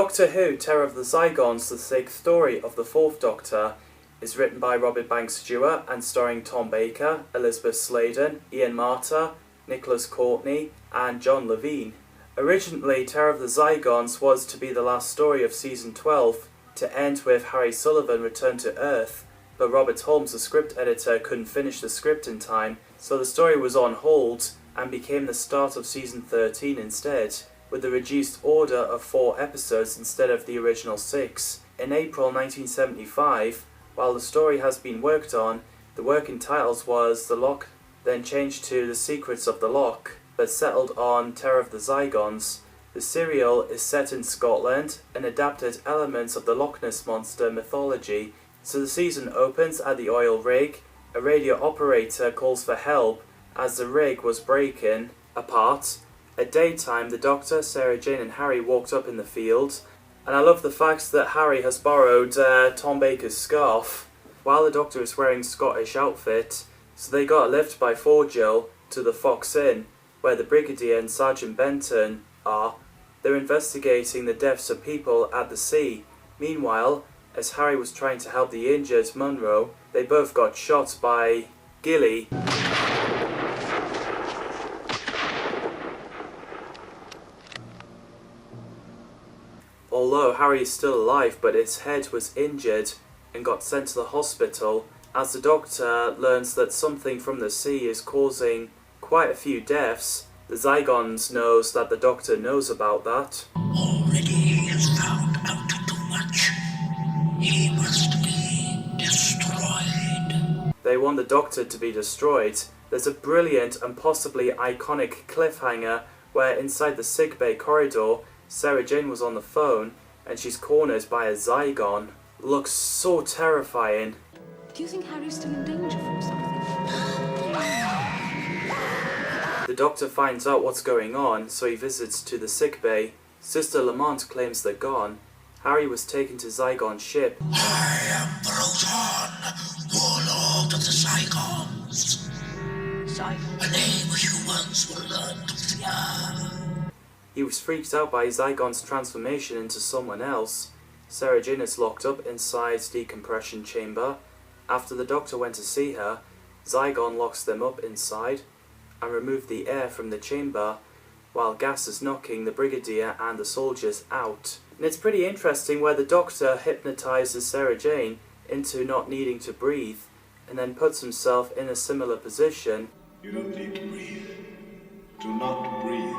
Doctor Who Terror of the Zygons, the sixth story of the Fourth Doctor, is written by Robert Banks Stewart and starring Tom Baker, Elizabeth Sladen, Ian Marter, Nicholas Courtney and John Levine. Originally, Terror of the Zygons was to be the last story of Season 12, to end with Harry Sullivan returned to Earth, but Robert Holmes, the script editor, couldn't finish the script in time, so the story was on hold and became the start of Season 13 instead, with the reduced order of 4 episodes instead of the original 6. In April 1975, while the story has been worked on, the working titles was The Lock, then changed to The Secrets of the Lock, but settled on Terror of the Zygons. The serial is set in Scotland and adapted elements of the Loch Ness Monster mythology. So the season opens at the oil rig. A radio operator calls for help as the rig was breaking apart. At daytime, the Doctor, Sarah Jane and Harry walked up in the field. And I love the fact that Harry has borrowed Tom Baker's scarf while the Doctor is wearing Scottish outfit. So they got a lift by Forgill to the Fox Inn, where the Brigadier and Sergeant Benton are. They're investigating the deaths of people at the sea. Meanwhile, as Harry was trying to help the injured Munro, they both got shot by Gilly. Although Harry is still alive, but his head was injured and got sent to the hospital, as the Doctor learns that something from the sea is causing quite a few deaths. The Zygons knows that the Doctor knows about that. Already he has found out too much. He must be destroyed. They want the Doctor to be destroyed. There's a brilliant and possibly iconic cliffhanger where inside the sickbay corridor, Sarah Jane was on the phone and she's cornered by a Zygon. Looks so terrifying. Do you think Harry's still in danger from something? The Doctor finds out what's going on, so he visits to the sickbay. Sister Lamont claims they're gone. Harry was taken to Zygon's ship. I am Proton, warlord of the Zygons. A name humans will learn to fear. He was freaked out by Zygon's transformation into someone else. Sarah Jane is locked up inside the decompression chamber. After the Doctor went to see her, Zygon locks them up inside and removed the air from the chamber, while gas is knocking the Brigadier and the soldiers out. And it's pretty interesting where the Doctor hypnotizes Sarah Jane into not needing to breathe, and then puts himself in a similar position. You don't need to breathe. Do not breathe.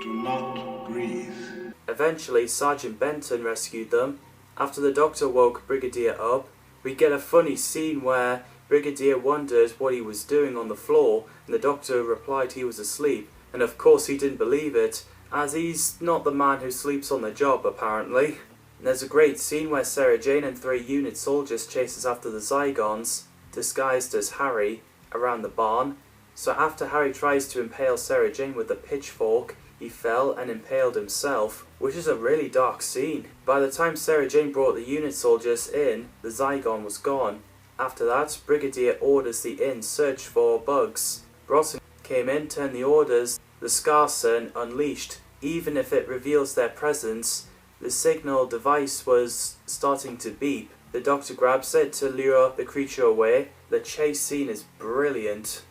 Do not breathe. Eventually, Sergeant Benton rescued them. After the Doctor woke Brigadier up, we get a funny scene where Brigadier wondered what he was doing on the floor, and the Doctor replied he was asleep, and of course he didn't believe it, as he's not the man who sleeps on the job, apparently. And there's a great scene where Sarah Jane and 3 unit soldiers chases after the Zygons, disguised as Harry, around the barn. So after Harry tries to impale Sarah Jane with a pitchfork, he fell and impaled himself, which is a really dark scene. By the time Sarah Jane brought the unit soldiers in, the Zygon was gone. After that, Brigadier orders the inn search for bugs. Broughton came in, turned the orders, the Scarson unleashed. Even if it reveals their presence, the signal device was starting to beep. The Doctor grabs it to lure the creature away. The chase scene is brilliant.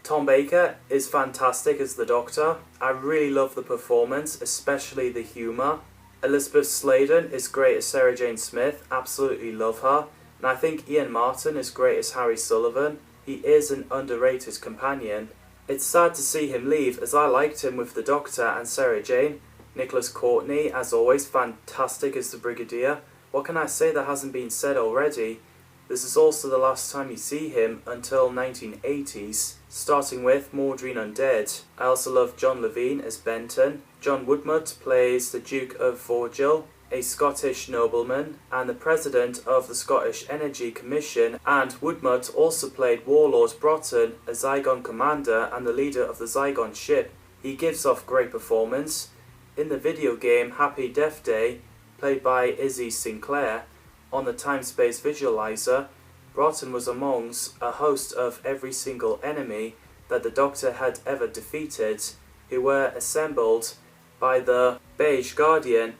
Tom Baker is fantastic as the Doctor. I really love the performance, especially the humour. Elizabeth Sladen is great as Sarah Jane Smith, absolutely love her. And I think Ian Martin is great as Harry Sullivan. He is an underrated companion. It's sad to see him leave, as I liked him with the Doctor and Sarah Jane. Nicholas Courtney, as always, fantastic as the Brigadier. What can I say that hasn't been said already? This is also the last time you see him until 1980s, starting with Maudrine Undead. I also love John Levine as Benton. John Woodmutt plays the Duke of Forgill, a Scottish nobleman and the president of the Scottish Energy Commission, and Woodmutt also played Warlord Broughton, a Zygon commander and the leader of the Zygon ship. He gives off great performance. In the video game Happy Death Day, played by Izzy Sinclair, on the time-space visualizer, Broughton was amongst a host of every single enemy that the Doctor had ever defeated, who were assembled by the Beige Guardian,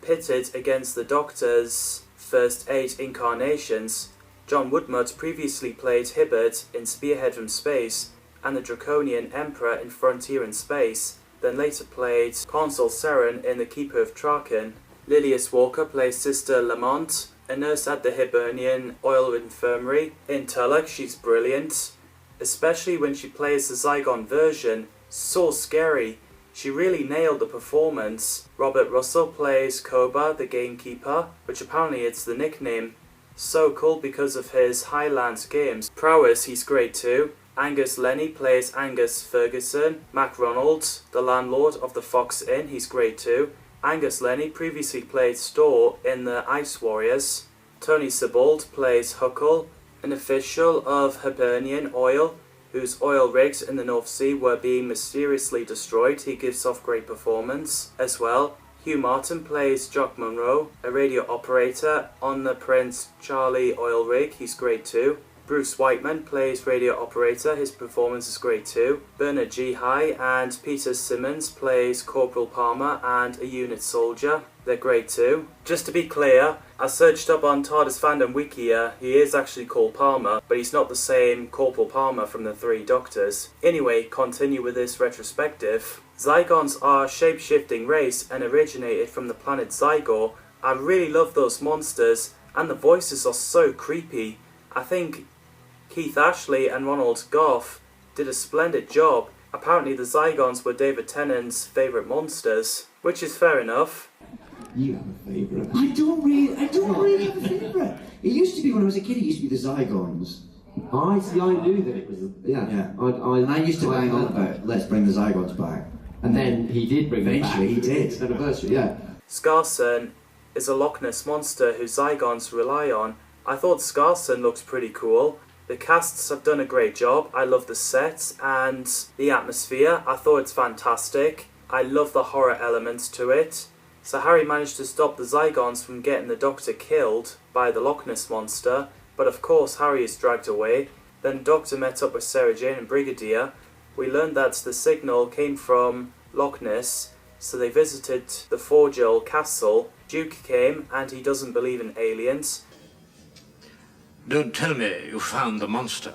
pitted against the Doctor's first 8 incarnations. John Woodmuth previously played Hibbert in Spearhead from Space and the Draconian Emperor in Frontier in Space, then later played Consul Seren in The Keeper of Traken. Lilias Walker plays Sister Lamont, a nurse at the Hibernian Oil Infirmary. In Tulloch, she's brilliant, especially when she plays the Zygon version. So scary. She really nailed the performance. Robert Russell plays Koba, the Gamekeeper, which apparently it's the nickname. So cool because of his Highlands games. Prowess, he's great too. Angus Lenny plays Angus Ferguson. Mac Ronald, the landlord of the Fox Inn, he's great too. Angus Lenny previously played Storr in the Ice Warriors. Tony Sebald plays Huckle, an official of Hibernian Oil, whose oil rigs in the North Sea were being mysteriously destroyed. He gives off great performance as well. Hugh Martin plays Jock Munro, a radio operator on the Prince Charlie oil rig. He's great too. Bruce Whiteman plays radio operator. His performance is great too. Bernard G. High and Peter Simmons plays Corporal Palmer and a unit soldier. They're great too. Just to be clear, I searched up on TARDIS Fandom Wikia. He is actually called Palmer, but he's not the same Corporal Palmer from the Three Doctors. Anyway, continue with this retrospective. Zygons are a shape-shifting race and originated from the planet Zygor. I really love those monsters, and the voices are so creepy. I think Keith Ashley and Ronald Goff did a splendid job. Apparently the Zygons were David Tennant's favourite monsters, which is fair enough. You have a favourite. I don't really have a favourite. It used to be when I was a kid, it used to be the Zygons. I knew that it was, Yeah. I used to bang on about, let's bring the Zygons back. And then he did bring them back. Eventually he did. It's an anniversary, yeah. Scarson is a Loch Ness monster who Zygons rely on. I thought Scarson looks pretty cool. The casts have done a great job. I love the sets and the atmosphere. I thought it's fantastic. I love the horror elements to it. So Harry managed to stop the Zygons from getting the Doctor killed by the Loch Ness monster, but of course Harry is dragged away. Then Doctor met up with Sarah Jane and Brigadier. We learned that the signal came from Loch Ness, so they visited the Forgel castle. Duke came and he doesn't believe in aliens. Don't tell me you found the monster.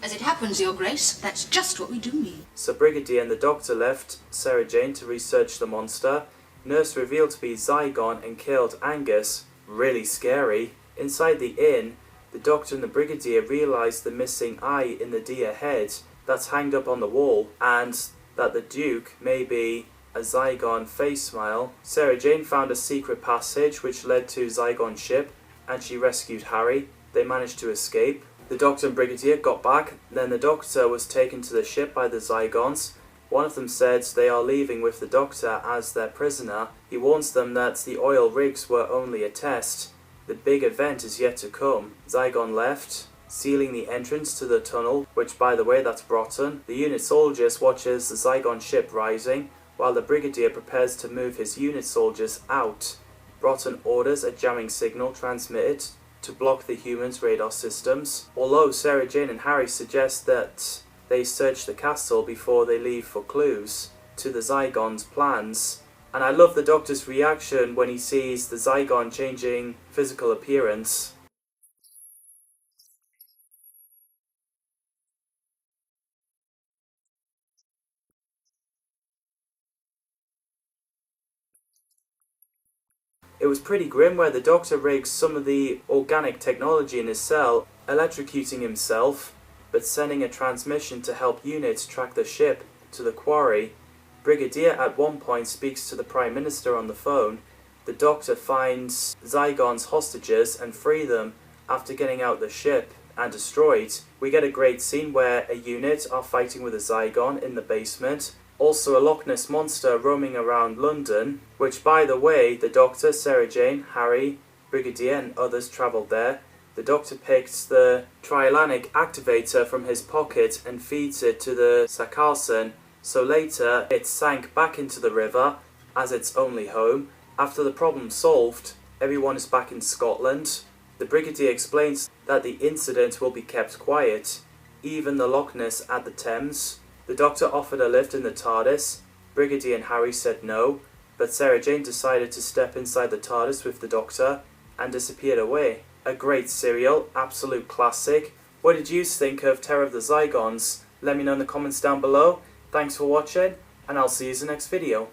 As it happens, Your Grace, that's just what we do need. So Brigadier and the Doctor left Sarah Jane to research the monster. Nurse revealed to be Zygon and killed Angus. Really scary. Inside the inn, the Doctor and the Brigadier realised the missing eye in the deer head that's hanged up on the wall, and that the Duke may be a Zygon face smile. Sarah Jane found a secret passage which led to Zygon's ship, and she rescued Harry. They managed to escape. The Doctor and Brigadier got back, then the Doctor was taken to the ship by the Zygons. One of them said they are leaving with the Doctor as their prisoner. He warns them that the oil rigs were only a test. The big event is yet to come. Zygon left, sealing the entrance to the tunnel, which by the way that's Broughton. The unit soldiers watches the Zygon ship rising, while the Brigadier prepares to move his unit soldiers out. Broughton orders a jamming signal transmitted to block the humans' radar systems. Although Sarah Jane and Harry suggest that they search the castle before they leave for clues to the Zygons' plans. And I love the Doctor's reaction when he sees the Zygon changing physical appearance. It was pretty grim where the Doctor rigs some of the organic technology in his cell, electrocuting himself, but sending a transmission to help units track the ship to the quarry. Brigadier at one point speaks to the Prime Minister on the phone. The Doctor finds Zygon's hostages and free them after getting out the ship and destroyed. We get a great scene where a unit are fighting with a Zygon in the basement. Also a Loch Ness monster roaming around London, which by the way, the Doctor, Sarah Jane, Harry, Brigadier and others travelled there. The Doctor picks the trialanic activator from his pocket and feeds it to the Sarkarson, so later it sank back into the river as its only home. After the problem solved, everyone is back in Scotland. The Brigadier explains that the incident will be kept quiet, even the Loch Ness at the Thames. The Doctor offered a lift in the TARDIS. Brigadier and Harry said no, but Sarah Jane decided to step inside the TARDIS with the Doctor and disappeared away. A great serial, absolute classic. What did you think of Terror of the Zygons? Let me know in the comments down below. Thanks for watching, and I'll see you in the next video.